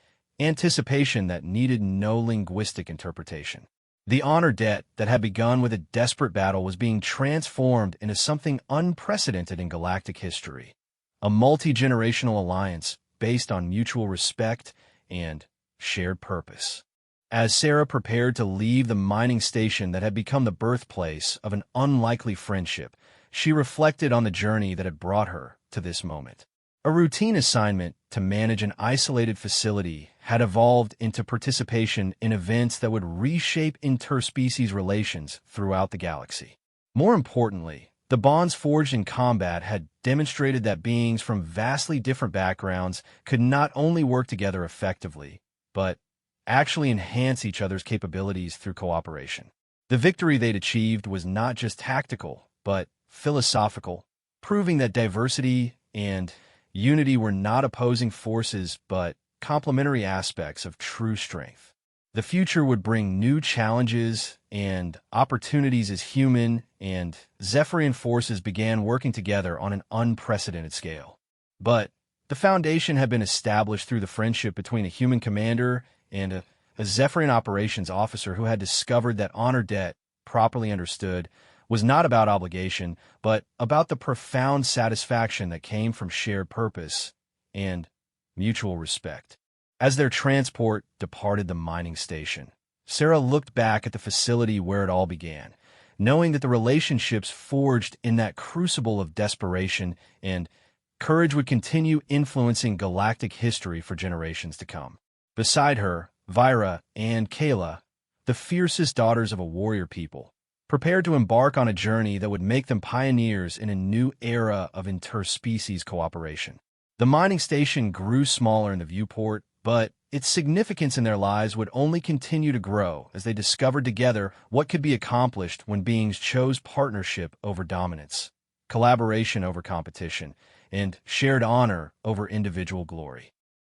A: anticipation that needed no linguistic interpretation. The honor debt that had begun with a desperate battle was being transformed into something unprecedented in galactic history, a multi-generational alliance based on mutual respect and shared purpose. As Sarah prepared to leave the mining station that had become the birthplace of an unlikely friendship, she reflected on the journey that had brought her to this moment. A routine assignment to manage an isolated facility had evolved into participation in events that would reshape interspecies relations throughout the galaxy. More importantly, the bonds forged in combat had demonstrated that beings from vastly different backgrounds could not only work together effectively, but actually enhance each other's capabilities through cooperation. The victory they'd achieved was not just tactical, but philosophical, proving that diversity and unity were not opposing forces, but complementary aspects of true strength. The future would bring new challenges and opportunities as human and Zephyrian forces began working together on an unprecedented scale. But the foundation had been established through the friendship between a human commander and a Zephyrian operations officer who had discovered that honor debt, properly understood, was not about obligation, but about the profound satisfaction that came from shared purpose and mutual respect. As their transport departed the mining station, Sarah looked back at the facility where it all began, knowing that the relationships forged in that crucible of desperation and courage would continue influencing galactic history for generations to come. Beside her, Vyra and Kayla, the fiercest daughters of a warrior people, prepared to embark on a journey that would make them pioneers in a new era of interspecies cooperation. The mining station grew smaller in the viewport, but its significance in their lives would only continue to grow as they discovered together what could be accomplished when beings chose partnership over dominance, collaboration over competition, and shared honor over individual glory.